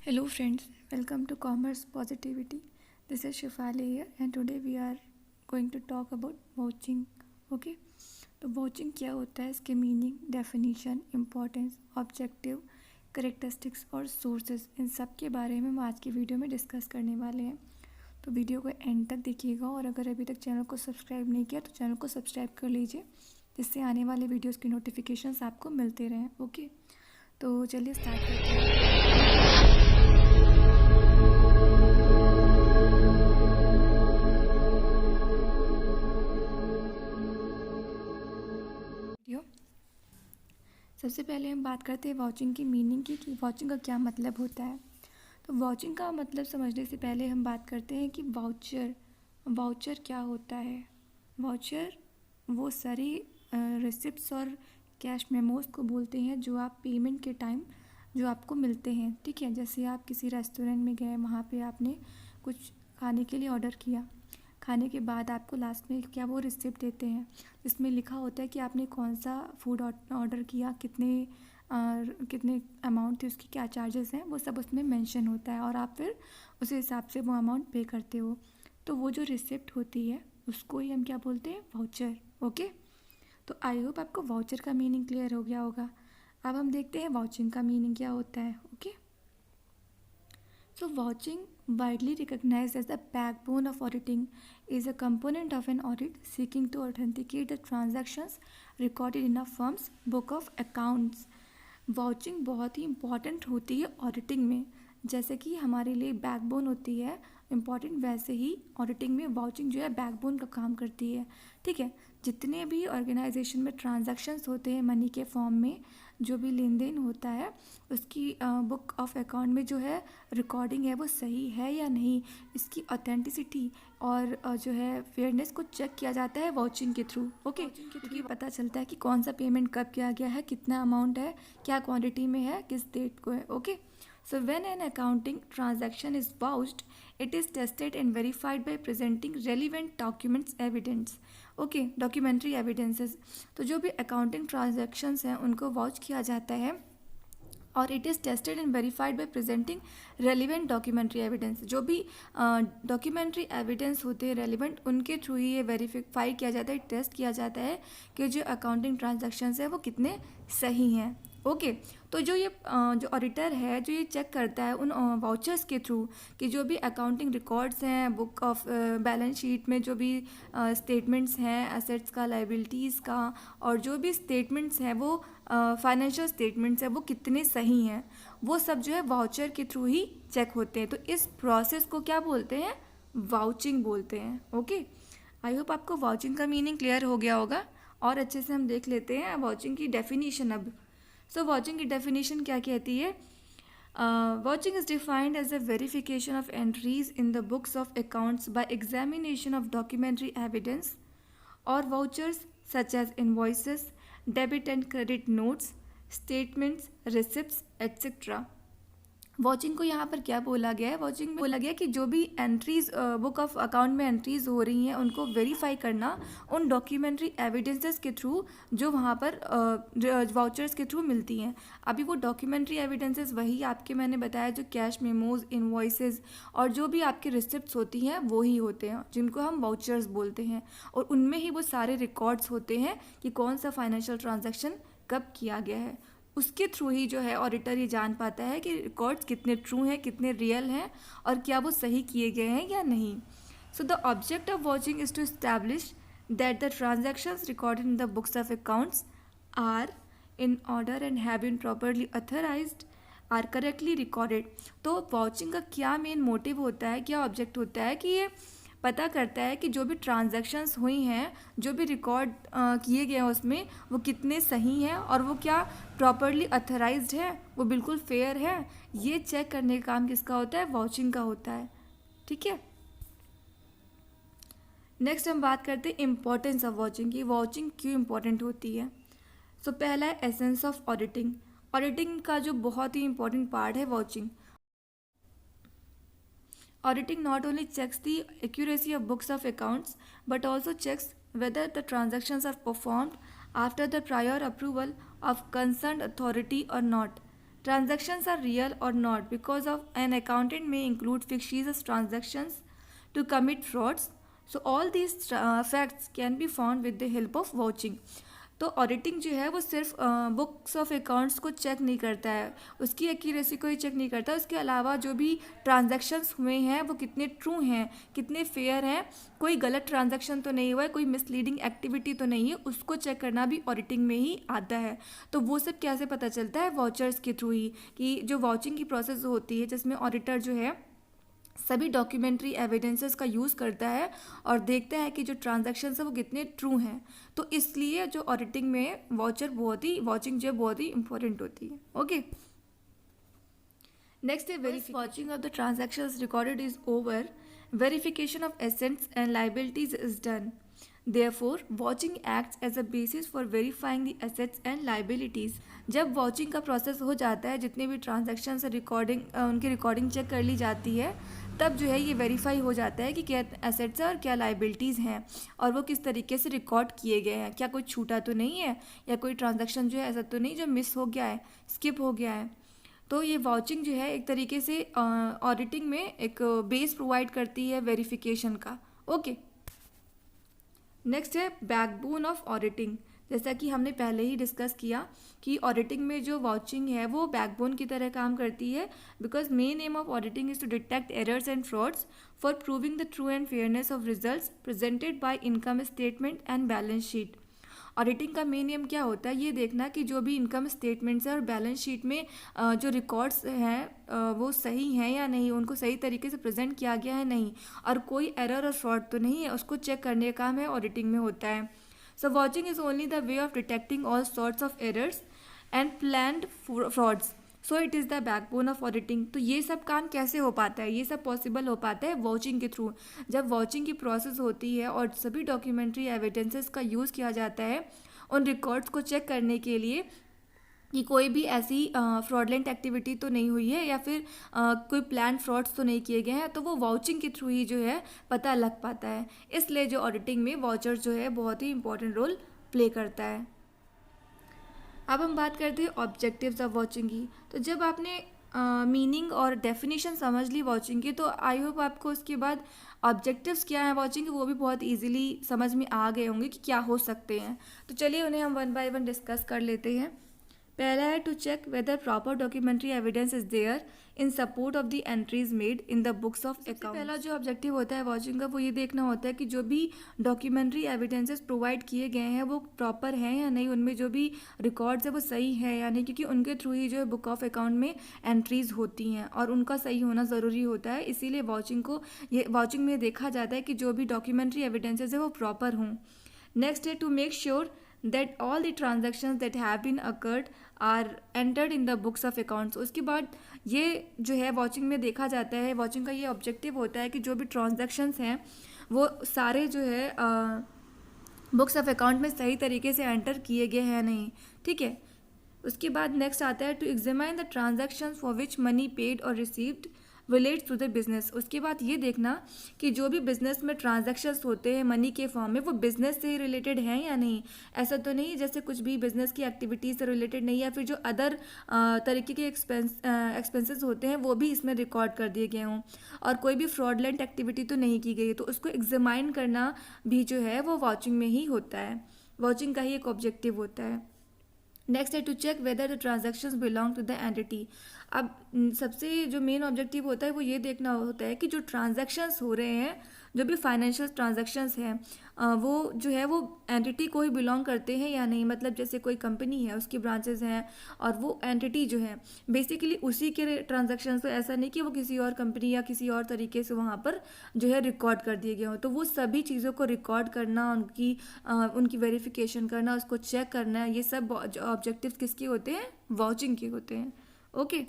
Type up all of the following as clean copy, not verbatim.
Hello friends, welcome to Commerce Positivity. This is Shifali here and today we are going to talk about vouching. Okay, तो vouching क्या होता है, इसके meaning, definition, importance, objective, characteristics और sources, इन सब के बारे में हम आज की वीडियो में डिस्कस करने वाले हैं. तो वीडियो को एंड तक देखिएगा और अगर अभी तक चैनल को सब्सक्राइब नहीं किया तो चैनल को सब्सक्राइब कर लीजिए, जिससे आने वाले वीडियोस की नोटिफिकेशंस आपको मिलते रहें. ओके, तो चलिए स्टार्ट करते हैं. सबसे पहले हम बात करते हैं वाउचिंग की मीनिंग की, कि वाउचिंग का क्या मतलब होता है. तो वाउचिंग का मतलब समझने से पहले हम बात करते हैं कि वाउचर क्या होता है. वाउचर वो सारी रिसिप्ट्स और कैश मेमोज को बोलते हैं जो आप पेमेंट के टाइम जो आपको मिलते हैं. ठीक है, जैसे आप किसी रेस्टोरेंट में गए, वहाँ पे आपने कुछ खाने के लिए ऑर्डर किया, खाने के बाद आपको लास्ट में क्या वो रिसिप्ट देते हैं, जिसमें लिखा होता है कि आपने कौन सा फूड ऑर्डर किया, कितने अमाउंट थे, उसकी क्या चार्जेस हैं, वो सब उसमें मेंशन होता है और आप फिर उस हिसाब से वो अमाउंट पे करते हो. तो वो जो रिसिप्ट होती है उसको ही हम क्या बोलते हैं, वाउचर. ओके, तो आई होप आपको वाउचर का मीनिंग क्लियर हो गया होगा. अब हम देखते हैं वाउचिंग का मीनिंग क्या होता है. Okay, so vouching, widely recognized as the backbone of auditing, is a component of an audit seeking to authenticate the transactions recorded in a firm's book of accounts. Vouching बहुत ही important होती है auditing में. जैसे कि हमारे लिए backbone होती है इम्पॉर्टेंट, वैसे ही ऑडिटिंग में वाउचिंग जो है बैकबोन का काम करती है. ठीक है, जितने भी ऑर्गेनाइजेशन में ट्रांजैक्शंस होते हैं मनी के फॉर्म में, जो भी लेन देन होता है, उसकी बुक ऑफ अकाउंट में जो है रिकॉर्डिंग है वो सही है या नहीं, इसकी ऑथेंटिसिटी और जो है फेयरनेस को चेक किया जाता है वाउचिंग के थ्रू. ओके, क्योंकि पता चलता है कि कौन सा पेमेंट कब किया गया है, कितना अमाउंट है, क्या क्वांटिटी में है, किस डेट को है. Okay, so when an accounting transaction is vouched, it is tested and verified by presenting relevant documents evidence. Okay, documentary evidences. तो जो भी अकाउंटिंग ट्रांजैक्शंस हैं उनको वाउच किया जाता है और it is tested and verified bye presenting relevant documentary evidence. जो भी डॉक्यूमेंट्री एविडेंस होते हैं रेलिवेंट, उनके थ्रू ही ये वेरीफाई किया जाता है, टेस्ट किया जाता है कि जो अकाउंटिंग ट्रांजैक्शंस हैं वो कितने सही हैं. ओके, तो जो ये जो ऑडिटर है जो ये चेक करता है उन वाउचर्स के थ्रू कि जो भी अकाउंटिंग रिकॉर्ड्स हैं, बुक ऑफ बैलेंस शीट में जो भी स्टेटमेंट्स हैं एसेट्स का, लाइबिलिटीज़ का, और जो भी स्टेटमेंट्स हैं वो फाइनेंशियल स्टेटमेंट्स हैं वो कितने सही हैं, वो सब जो है वाउचर के थ्रू ही चेक होते हैं. तो इस प्रोसेस को क्या बोलते हैं, वाउचिंग बोलते हैं. ओके, आई होप आपको वाउचिंग का मीनिंग क्लियर हो गया होगा और अच्छे से हम देख लेते हैं वाउचिंग की डेफिनेशन अब. सो वाउचिंग की डेफिनेशन क्या कहती है. Vouching is defined as a verification of entries in the books of accounts by examination of documentary evidence और vouchers such as invoices, debit and credit notes, statements, receipts etcetera. Vouching को यहाँ पर क्या बोला गया है, वाउचिंग में बोला गया कि जो भी एंट्रीज बुक ऑफ अकाउंट में एंट्रीज हो रही हैं उनको वेरीफाई करना उन डॉक्यूमेंट्री एविडेंसेस के थ्रू जो वहाँ पर वाउचर्स के थ्रू मिलती हैं. अभी वो डॉक्यूमेंट्री एविडेंसेस वही आपके मैंने बताया जो कैश मेमोज, इनवॉइसेस और जो भी आपके रिसिप्ट्स होती हैं वो ही होते हैं जिनको हम वाउचर्स बोलते हैं. और उनमें ही वो सारे रिकॉर्ड्स होते हैं कि कौन सा फाइनेंशियल ट्रांजैक्शन कब किया गया है. उसके थ्रू ही जो है ऑडिटर ये जान पाता है कि रिकॉर्ड्स कितने ट्रू हैं, कितने रियल हैं और क्या वो सही किए गए हैं या नहीं. So the object of vouching is to establish that the transactions recorded in the books of accounts are in order and have been properly authorised, are correctly recorded. तो वाचिंग का क्या मेन मोटिव होता है, क्या object होता है कि ये पता करता है कि जो भी ट्रांजैक्शंस हुई हैं, जो भी रिकॉर्ड किए गए हैं उसमें वो कितने सही हैं और वो क्या प्रॉपरली अथराइज्ड है, वो बिल्कुल फेयर है. ये चेक करने का काम किसका होता है, वाउचिंग का होता है. ठीक है, नेक्स्ट हम बात करते हैं इम्पोर्टेंस ऑफ वाउचिंग की. वाउचिंग क्यों इम्पोर्टेंट होती है. सो पहला है एसेंस ऑफ ऑडिटिंग. ऑडिटिंग का जो बहुत ही इंपॉर्टेंट पार्ट है vouching. Auditing not only checks the accuracy of books of accounts but also checks whether the transactions are performed after the prior approval of concerned authority or not. Transactions are real or not because of an accountant may include fictitious transactions to commit frauds. So all these facts can be found with the help of vouching. तो auditing जो है वो सिर्फ books of accounts को check नहीं करता है, उसकी एक्यूरेसी को ही चेक नहीं करता, उसके अलावा जो भी ट्रांजैक्शंस हुए हैं वो कितने ट्रू हैं, कितने फेयर हैं, कोई गलत ट्रांजैक्शन तो नहीं हुआ है, कोई मिसलीडिंग एक्टिविटी तो नहीं है, उसको चेक करना भी ऑडिटिंग में ही आता है। तो वो सब कैसे पता चलता है? वाउचर्स के थ्रू ही, कि जो वाउचिंग की प्रोसेस होती है जिसमें ऑडिटर जो है सभी डॉक्यूमेंट्री एविडेंसेस का यूज़ करता है और देखता है कि जो ट्रांजैक्शंस है वो कितने ट्रू हैं। तो इसलिए जो ऑडिटिंग में वाचिंग जो है बहुत ही इंपॉर्टेंट होती है। ओके, नेक्स्ट है watching of the transactions recorded is over, verification of assets and liabilities is done. Therefore, watching acts as a basis for verifying the assets and liabilities. जब watching का process हो जाता है, जितने भी ट्रांजैक्शन से उनकी रिकॉर्डिंग चेक कर ली जाती है, तब जो है ये वेरीफाई हो जाता है कि क्या एसेट्स और क्या लाइबिलिटीज़ हैं और वो किस तरीके से रिकॉर्ड किए गए हैं, क्या कोई छूटा तो नहीं है या कोई ट्रांजैक्शन जो है ऐसा तो नहीं जो मिस हो गया है, स्किप हो गया है। तो ये वॉचिंग जो है एक तरीके से ऑडिटिंग में एक बेस प्रोवाइड करती है वेरिफिकेशन का। ओके, नेक्स्ट है बैकबोन ऑफ ऑडिटिंग। जैसा कि हमने पहले ही डिस्कस किया कि ऑडिटिंग में जो वॉचिंग है वो बैकबोन की तरह काम करती है, because main aim of auditing is to detect errors and frauds for proving the true and fairness of results presented by income statement and balance sheet. Auditing का मेन एम क्या होता है? ये देखना कि जो भी इनकम स्टेटमेंट्स है और बैलेंस शीट में जो रिकॉर्ड्स हैं वो सही हैं या नहीं, उनको सही तरीके से प्रेजेंट किया गया है नहीं, और कोई एरर और फ्रॉड तो नहीं है, उसको चेक करने का काम है ऑडिटिंग में होता है। So watching is only the way of detecting all sorts of errors and planned frauds, so it is the backbone of auditing. तो ये सब काम कैसे हो पाता है? ये सब पॉसिबल हो पाता है वॉचिंग के थ्रू। जब वॉचिंग की प्रोसेस होती है और सभी डॉक्यूमेंट्री एविडेंसेस का यूज़ किया जाता है उन रिकॉर्ड्स को चेक करने के लिए कि कोई भी ऐसी फ्रॉडलेंट एक्टिविटी तो नहीं हुई है या फिर कोई प्लान फ्रॉड्स तो नहीं किए गए हैं, तो वो वाउचिंग के थ्रू ही जो है पता लग पाता है। इसलिए जो ऑडिटिंग में वाउचर जो है बहुत ही इंपॉर्टेंट रोल प्ले करता है। अब हम बात करते हैं ऑब्जेक्टिव्स ऑफ वॉचिंग की। तो जब आपने मीनिंग और डेफिनेशन समझ ली वॉचिंग की, तो आई होप आपको उसके बाद ऑब्जेक्टिव्स क्या है वॉचिंग के वो भी बहुत इजीली समझ में आ गए होंगे कि क्या हो सकते हैं। तो चलिए उन्हें हम वन बाय वन डिस्कस कर लेते हैं। पहला है to check whether proper documentary evidence is there in support of the entries made in the books of account. पहला जो ऑब्जेक्टिव होता है वॉचिंग का वो ये देखना होता है कि जो भी डॉक्यूमेंट्री एविडेंसेस प्रोवाइड किए गए हैं वो प्रॉपर हैं या नहीं, उनमें जो भी रिकॉर्ड्स है वो सही है या नहीं, क्योंकि उनके थ्रू ही जो है बुक ऑफ अकाउंट में एंट्रीज होती हैं और उनका सही होना ज़रूरी होता है। इसीलिए वॉचिंग में देखा जाता है कि जो भी डॉक्यूमेंट्री एविडेंसेस है वो प्रॉपर हों। नेक्स्ट है to make sure that all the transactions that have been occurred are entered in the books of accounts। उसके बाद ये जो है वॉचिंग में देखा जाता है, वॉचिंग का ये ऑब्जेक्टिव होता है कि जो भी ट्रांजैक्शंस हैं वो सारे जो है बुक्स ऑफ अकाउंट में सही तरीके से एंटर किए गए हैं नहीं, ठीक है। उसके बाद नेक्स्ट आता है to examine the transactions for which money paid और received relates to the business. उसके बाद ये देखना कि जो भी बिजनेस में ट्रांजैक्शंस होते हैं मनी के फॉर्म में वो बिजनेस से रिलेटेड हैं या नहीं। ऐसा तो नहीं जैसे कुछ भी बिजनेस की एक्टिविटीज़ से रिलेटेड नहीं, या फिर जो अदर तरीके के एक्सपेंसेस होते हैं वो भी इसमें रिकॉर्ड कर दिए गए हों, और कोई भी फ्रॉडलेंट एक्टिविटी तो नहीं की गई है। तो उसको एग्जामाइन करना भी जो है वो वॉचिंग में ही होता है, वॉचिंग का ही एक ऑब्जेक्टिव होता है। नेक्स्ट है to check whether the transactions belong to the entity. अब सबसे जो मेन ऑब्जेक्टिव होता है वो ये देखना होता है कि जो ट्रांजैक्शंस हो रहे हैं, जो भी फाइनेंशियल ट्रांजैक्शंस हैं वो जो है वो एंटिटी को ही बिलोंग करते हैं या नहीं। मतलब जैसे कोई कंपनी है, उसकी ब्रांचेस हैं और वो एंटिटी जो है बेसिकली उसी के ट्रांजैक्शंस, तो ऐसा नहीं कि वो किसी और कंपनी या किसी और तरीके से वहाँ पर जो है रिकॉर्ड कर दिए गए हों। तो वो सभी चीज़ों को रिकॉर्ड करना, उनकी वेरिफिकेशन करना, उसको चेक करना, ये सब ऑब्जेक्टिव्स किसके होते हैं? वॉचिंग के होते हैं। ओके,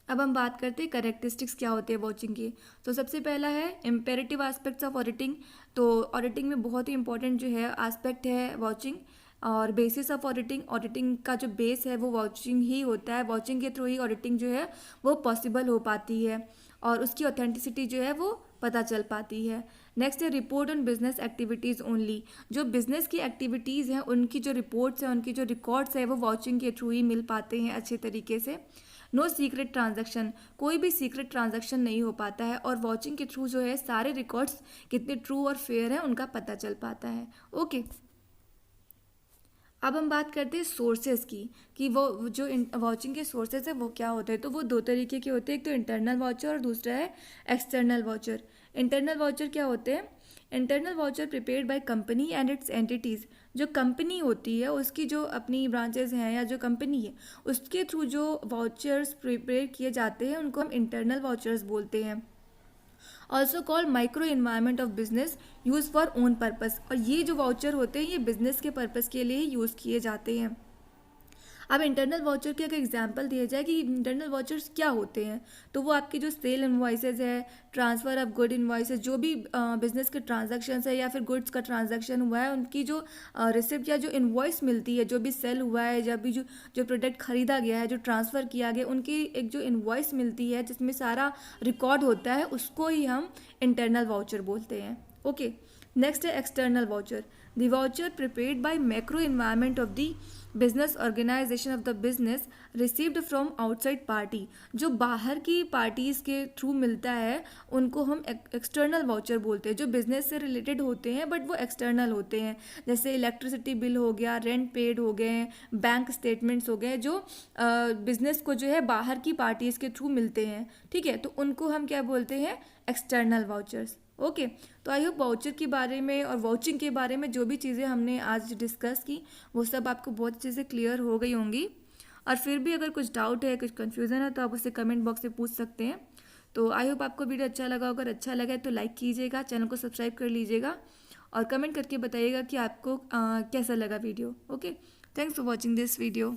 अब हम बात करते हैं करेक्टरिस्टिक्स क्या होते हैं वॉचिंग के। तो सबसे पहला है इम्पेरेटिव एस्पेक्ट्स ऑफ ऑडिटिंग। तो ऑडिटिंग में बहुत ही इंपॉर्टेंट जो है एस्पेक्ट है वॉचिंग, और बेसिस ऑफ ऑडिटिंग का जो बेस है वो वॉचिंग ही होता है। वॉचिंग के थ्रू ही ऑडिटिंग जो है वो पॉसिबल हो पाती है और उसकी ऑथेंटिसिटी जो है वो पता चल पाती है। नेक्स्ट है report on business activities only. जो बिजनेस की एक्टिविटीज़ हैं उनकी जो रिपोर्ट्स हैं, उनकी जो रिकॉर्ड्स है वो वॉचिंग के थ्रू ही मिल पाते हैं अच्छे तरीके से। नो सीक्रेट ट्रांजैक्शन, कोई भी सीक्रेट ट्रांजैक्शन नहीं हो पाता है और वॉचिंग के थ्रू जो है सारे रिकॉर्ड्स कितने ट्रू और फेयर हैं उनका पता चल पाता है। ओके, अब हम बात करते हैं सोर्सेज की कि वो जो वॉचिंग के सोर्सेज है वो क्या होते हैं। तो वो दो तरीके के होते हैं, एक तो इंटरनल वॉचर और दूसरा है एक्सटर्नल वॉचर। इंटरनल वॉचर क्या होते हैं? Internal watcher prepared by company and it's entities. जो कंपनी होती है उसकी जो अपनी ब्रांचेस हैं या जो कंपनी है उसके थ्रू जो वॉचर्स प्रिपेयर किए जाते हैं उनको हम इंटरनल वॉचर्स बोलते हैं। Also called micro environment of business use for own purpose. और ये जो वाउचर होते हैं ये बिजनेस के पर्पस के लिए ही यूज़ किए जाते हैं। अब इंटरनल वाउचर के अगर एग्जांपल दिया जाए कि इंटरनल वाउचर्स क्या होते हैं, तो वो आपकी जो सेल इन्वॉइसेज है, ट्रांसफ़र ऑफ गुड इन्वॉइसेज, जो भी बिजनेस के ट्रांजैक्शंस है या फिर गुड्स का ट्रांजैक्शन हुआ है उनकी जो रिसिप्ट या जो इन्वॉइस मिलती है, जो भी सेल हुआ है, जब भी जो जो प्रोडक्ट खरीदा गया है, जो ट्रांसफ़र किया गया, उनकी एक जो इन्वॉइस मिलती है जिसमें सारा रिकॉर्ड होता है उसको ही हम इंटरनल वाउचर बोलते हैं। ओके, नेक्स्ट है external voucher. The voucher prepared by macro environment of the business organisation of the business received from outside party. जो बाहर की पार्टीज़ के थ्रू मिलता है उनको हम एक्सटर्नल वाउचर बोलते हैं। जो बिजनेस से रिलेटेड होते हैं बट वो एक्सटर्नल होते हैं, जैसे इलेक्ट्रिसिटी बिल हो गया, रेंट पेड हो गए, बैंक स्टेटमेंट्स हो गए, जो बिजनेस को जो है बाहर की पार्टीज़ के थ्रू मिलते हैं। ठीक है, तो उनको हम क्या बोलते हैं? External vouchers. ओके, तो आई होप वाउचर के बारे में और वाउचिंग के बारे में जो भी चीज़ें हमने आज डिस्कस की वो सब आपको बहुत अच्छे से क्लियर हो गई होंगी। और फिर भी अगर कुछ डाउट है, कुछ कन्फ्यूज़न है तो आप उससे कमेंट बॉक्स में पूछ सकते हैं। तो आई होप आपको वीडियो अच्छा लगा। अगर अच्छा लगा है तो लाइक कीजिएगा, चैनल को सब्सक्राइब कर लीजिएगा और कमेंट करके बताइएगा कि आपको कैसा लगा video. Okay, thanks for watching this video.